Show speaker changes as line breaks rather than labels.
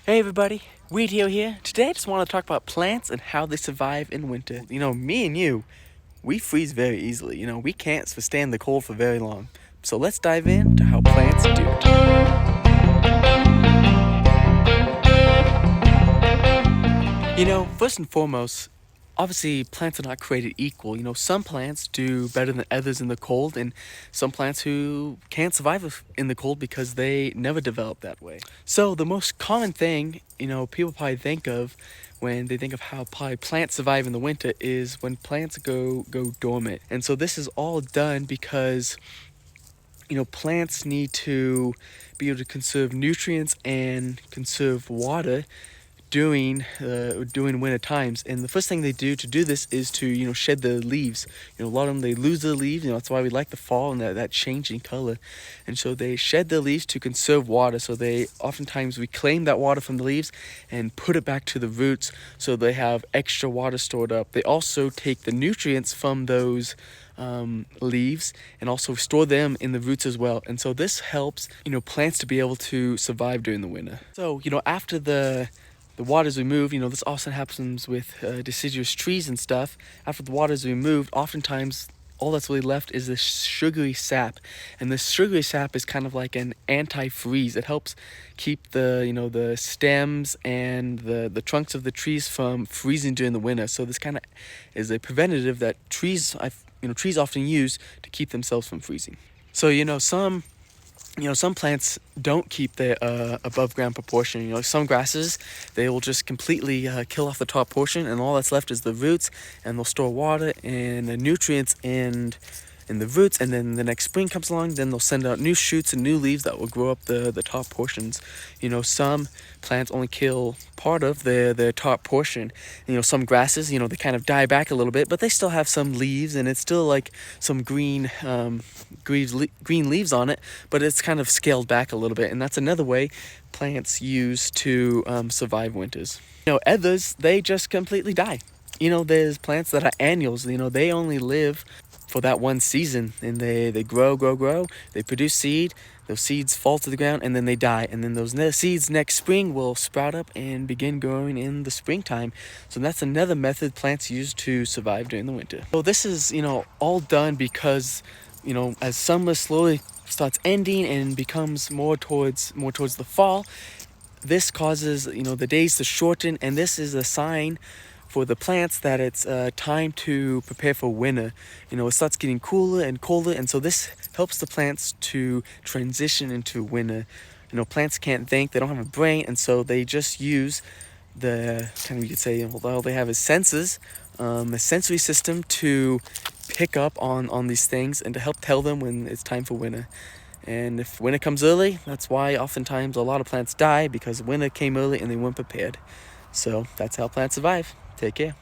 Hey everybody, Weedheel here. Today I just want to talk about plants and how they survive in winter. You know, me and you, we freeze very easily. You know, we can't withstand the cold for very long. So let's dive into how plants do it. You know, first and foremost, obviously plants are not created equal. You know, some plants do better than others in the cold, and some plants who can't survive in the cold because they never developed that way. So the most common thing, you know, people probably think of when they think of how probably plants survive in the winter is when plants go dormant. And so this is all done because, you know, plants need to be able to conserve nutrients and conserve water during winter times. And the first thing they do to do this is to, you know, shed the leaves. You know, a lot of them, they lose their leaves. You know, that's why we like the fall and that change in color. And so they shed their leaves to conserve water. So they oftentimes reclaim that water from the leaves and put it back to the roots so they have extra water stored up. They also take the nutrients from those leaves and also store them in the roots as well. And so this helps, you know, plants to be able to survive during the winter. So, you know, after the water is removed, you know, this often happens with deciduous trees and stuff. After the water is removed, oftentimes all that's really left is this sugary sap. And this sugary sap is kind of like an anti-freeze. It helps keep the, you know, the stems and the trunks of the trees from freezing during the winter. So this kind of is a preventative that trees often use to keep themselves from freezing. So, you know, some plants don't keep their above ground proportion. You know, some grasses, they will just completely kill off the top portion, and all that's left is the roots, and they'll store water and the nutrients in the roots, and then the next spring comes along, then they'll send out new shoots and new leaves that will grow up the top portions. You know, some plants only kill part of their top portion. You know, some grasses, you know, they kind of die back a little bit, but they still have some leaves, and it's still like some green leaves on it, but it's kind of scaled back a little bit. And that's another way plants use to survive winters. You know, others, they just completely die. You know, there's plants that are annuals. You know, they only live for that one season, and they grow, they produce seed, those seeds fall to the ground, and then they die, and then those seeds next spring will sprout up and begin growing in the springtime. So that's another method plants use to survive during the winter. So this is, you know, all done because, you know, as summer slowly starts ending and becomes more towards the fall, this causes, you know, the days to shorten, and this is a sign for the plants that it's time to prepare for winter. You know, it starts getting cooler and colder, and so this helps the plants to transition into winter. You know, plants can't think, they don't have a brain, and so they just use the, kind of, you could say, well, they have a senses, a sensory system to pick up on these things and to help tell them when it's time for winter. And if winter comes early, that's why oftentimes a lot of plants die, because winter came early and they weren't prepared. So that's how plants survive. Take care.